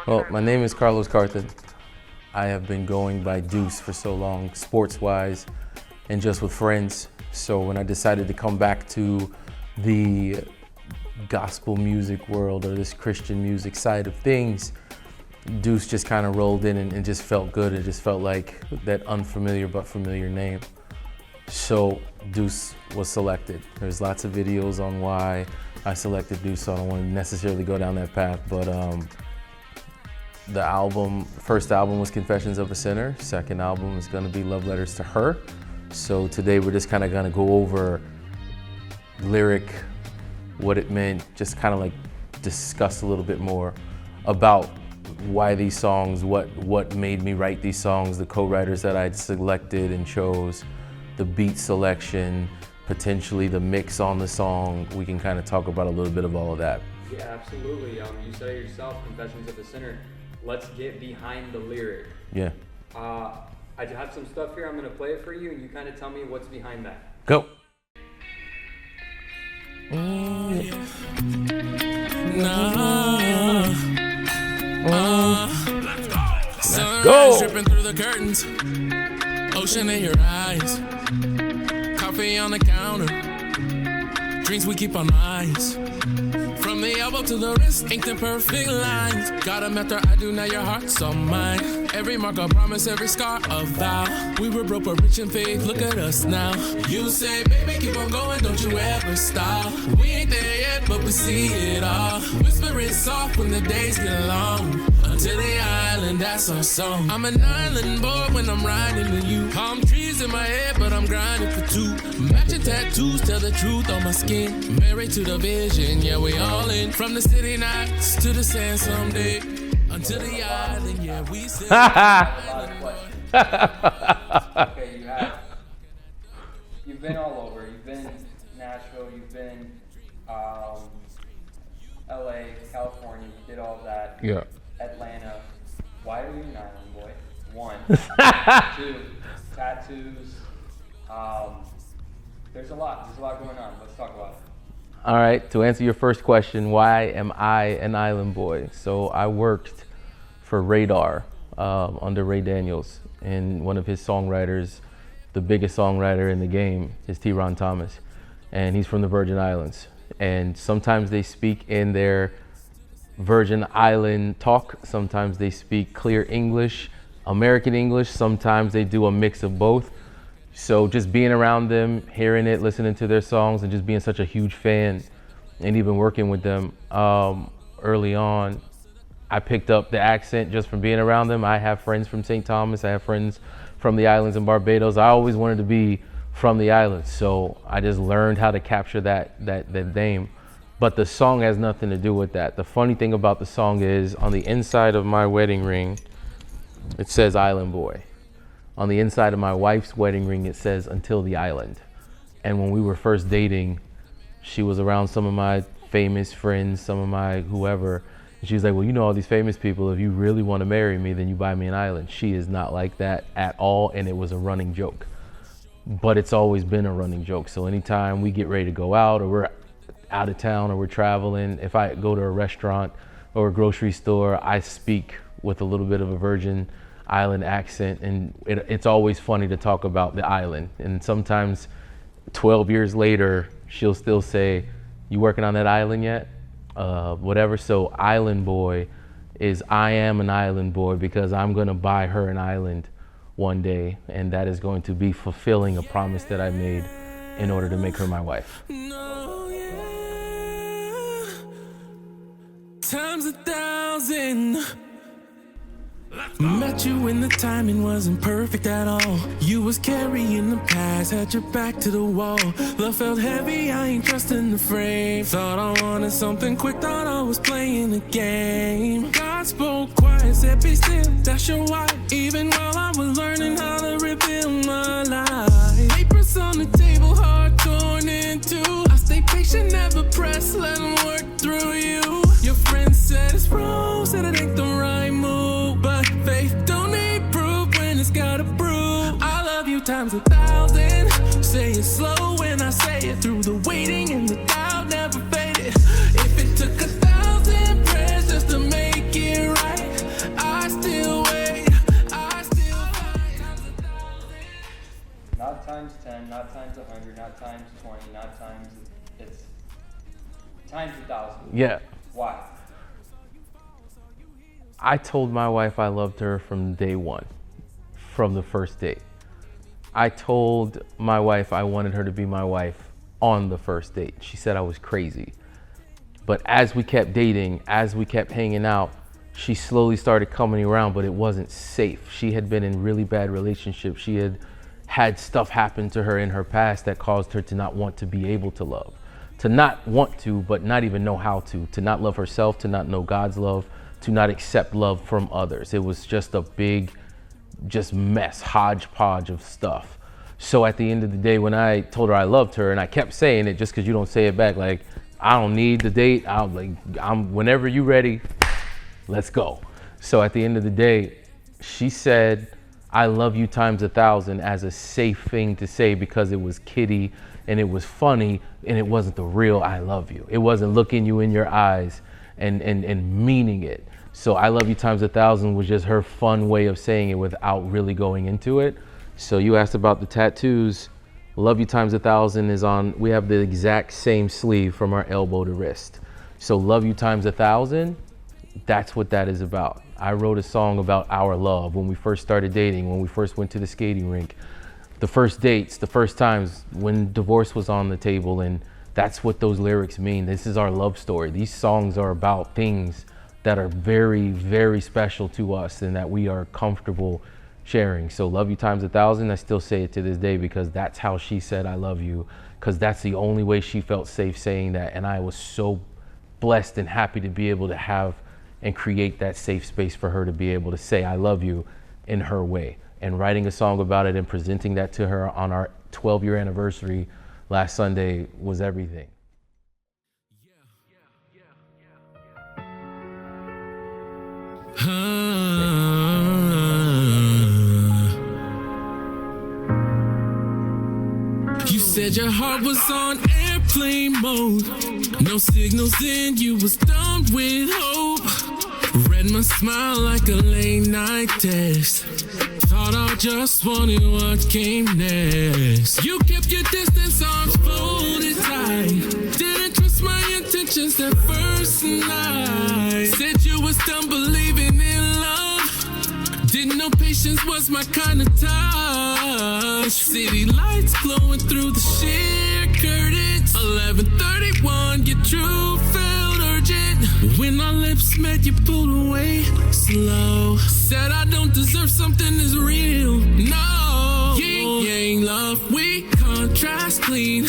Well, my name is Carlos Carthen. I have been going by Duece for so long, sports-wise and just with friends. So when I decided to come back to the gospel music world or this Christian music side of things, Duece just kind of rolled in and just felt good. It just felt like that unfamiliar but familiar name. So Duece was selected. There's lots of videos on why I selected Duece, so I don't want to necessarily go down that path, but the first album was Confessions of a Sinner. Second album is gonna be Luv Letterz to Her. So today we're just kind of gonna go over lyric, what it meant, just kind of like discuss a little bit more about why these songs, what made me write these songs, the co-writers that I selected and chose, the beat selection, potentially the mix on the song. We can kind of talk about a little bit of all of that. Yeah, absolutely. You said it yourself, Confessions of a Sinner. Let's get behind the lyric. Yeah. I have some stuff here. I'm gonna play it for you, and you kind of tell me what's behind that. Go. Let's go. Dripping through the curtains, ocean in your eyes, coffee on the counter, drinks we keep on ice. From the elbow to the wrist, ink the perfect lines. Got a method I do, now your heart's on mine. Every mark a promise, every scar a vow. We were broke but rich in faith, look at us now. You say, baby, keep on going, don't you ever stop. We ain't there yet, but we see it all. Whispering soft when the days get long. Until the island, that's our song. I'm an island boy when I'm riding with you. Palm trees in my head, but I'm grinding for two. Matching tattoos, tell the truth on my skin. Married to the vision, yeah, we all in. From the city nights to the sand someday. Until the island, yeah, we sit. Okay, you've been all over. You've been Nashville, you've been LA, California, you did all of that. Yeah. Atlanta. Why are you an island boy? One. Two, tattoos. There's a lot going on. Let's talk about it. All right, to answer your first question, why am I an island boy? So I worked for Radar under Ray Daniels, and one of his songwriters, the biggest songwriter in the game, is T. Ron Thomas, and he's from the Virgin Islands. And sometimes they speak in their Virgin Island talk, sometimes they speak clear English, American English, sometimes they do a mix of both. So just being around them, hearing it, listening to their songs, and just being such a huge fan, and even working with them early on, I picked up the accent just from being around them. I have friends from St. Thomas, I have friends from the islands and Barbados. I always wanted to be from the islands, so I just learned how to capture that name. But the song has nothing to do with that. The funny thing about the song is, on the inside of my wedding ring, it says Island Boy. On the inside of my wife's wedding ring, it says Until the Island. And when we were first dating, she was around some of my famous friends, some of my whoever, and she was like, well, you know all these famous people, if you really want to marry me, then you buy me an island. She is not like that at all, and it was a running joke. But it's always been a running joke. So anytime we get ready to go out, or we're out of town, or we're traveling, if I go to a restaurant or a grocery store, I speak with a little bit of a Virgin Island accent, and it's always funny to talk about the island. And sometimes 12 years later, she'll still say, you working on that island yet? Whatever. So Island Boy is, I am an island boy because I'm gonna buy her an island one day, and that is going to be fulfilling a promise that I made in order to make her my wife. Times 1,000. Met you when the timing wasn't perfect at all. You was carrying the past, had your back to the wall. Love felt heavy, I ain't trusting the frame. Thought I wanted something quick, thought I was playing a game. God spoke quiet, said be still, that's your wife. Even while I was learning how to rebuild my life. Papers on the table, heart torn in two. I stay patient, never press, let them work through you. Your friend said it's wrong, said it ain't the right move. But faith don't need proof when it's got a prove. I love you times 1,000. Say it slow when I say it. Through the waiting and the doubt never faded. If it took 1,000 prayers just to make it right, Times 1,000. Yeah. Why? I told my wife I loved her from day one, from the first date. I told my wife I wanted her to be my wife on the first date. She said I was crazy. But as we kept dating, as we kept hanging out, she slowly started coming around, but it wasn't safe. She had been in really bad relationships. She had had stuff happen to her in her past that caused her to not want to be able to love. To not want to, but not even know how to not love herself, to not know God's love, to not accept love from others. It was just a big, just mess, hodgepodge of stuff. So at the end of the day, when I told her I loved her, and I kept saying it just because you don't say it back, like, I don't need the date, I'm whenever you ready, let's go. So at the end of the day, she said, I love you times 1,000 as a safe thing to say because it was kiddie and it was funny and it wasn't the real I love you. It wasn't looking you in your eyes and meaning it. So I love you times 1,000 was just her fun way of saying it without really going into it. So you asked about the tattoos. Love you times 1,000 is on, we have the exact same sleeve from our elbow to wrist. So love you times 1,000, that's what that is about. I wrote a song about our love when we first started dating, when we first went to the skating rink, the first dates, the first times when divorce was on the table, and that's what those lyrics mean. This is our love story. These songs are about things that are very, very special to us and that we are comfortable sharing. So love you times 1,000, I still say it to this day because that's how she said I love you, because that's the only way she felt safe saying that. And I was so blessed and happy to be able to have and create that safe space for her to be able to say I love you in her way. And writing a song about it and presenting that to her on our 12-year anniversary last Sunday was everything. You said your heart was on airplane mode. No signals, then you was done with hope. Read my smile like a late night text. Thought I just wanted what came next. You kept your distance, arms folded tight. Didn't trust my intentions that first night. Said you was done believing in love. Didn't know patience was my kind of touch. City lights glowing through the sheer curtains. 11:31, your truth felt urgent. When our lips met, you pulled away slow. Said I don't deserve something as real. No, yin-yang love, we contrast clean.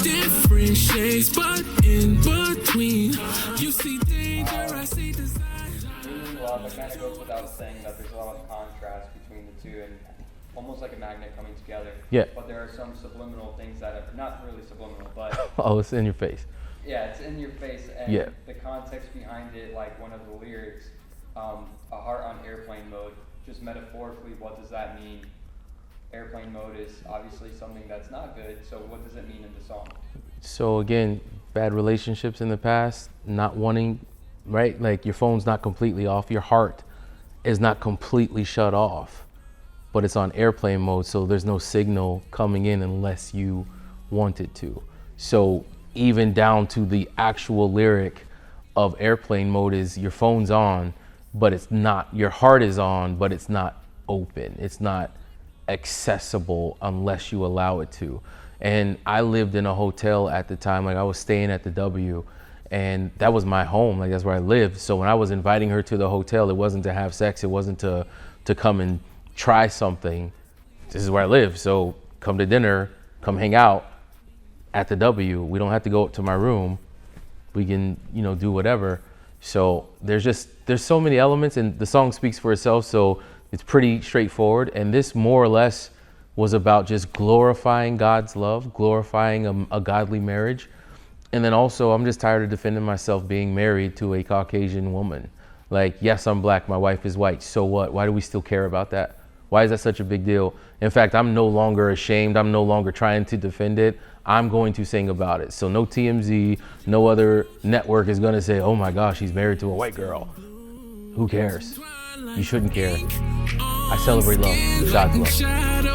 Different shades, but in between. You see danger, I see design. Love, it kind of goes without saying that there's a lot of contrast between the two and almost like a magnet coming together. Yeah. But there are some subliminal things that are not really subliminal, but Oh, it's in your face. yeah, it's in your face, and Yeah. the context behind it, like one of the lyrics, a heart on airplane mode, just metaphorically, what does that mean? Airplane mode is obviously something that's not good, so what does it mean in the song? So again, bad relationships in the past, not wanting, right? Like your phone's not completely off, your heart is not completely shut off, but it's on airplane mode, so there's no signal coming in unless you want it to. So even down to the actual lyric of airplane mode is your phone's on, but it's not, your heart is on, but it's not open. It's not accessible unless you allow it to. And I lived in a hotel at the time, like I was staying at the W, and that was my home, like that's where I lived. So when I was inviting her to the hotel, it wasn't to have sex, it wasn't to come and try something. This is where I live, so come to dinner, come hang out at the W. We don't have to go up to my room. We can, do whatever. So there's so many elements, and the song speaks for itself, so it's pretty straightforward. And this more or less was about just glorifying God's love, glorifying a godly marriage. And then also, I'm just tired of defending myself being married to a Caucasian woman. Like, yes, I'm black, my wife is white, so what? Why do we still care about that? Why is that such a big deal? In fact, I'm no longer ashamed. I'm no longer trying to defend it. I'm going to sing about it. So no TMZ, no other network is gonna say, oh my gosh, he's married to a white girl. Who cares? You shouldn't care. I celebrate love, God's love.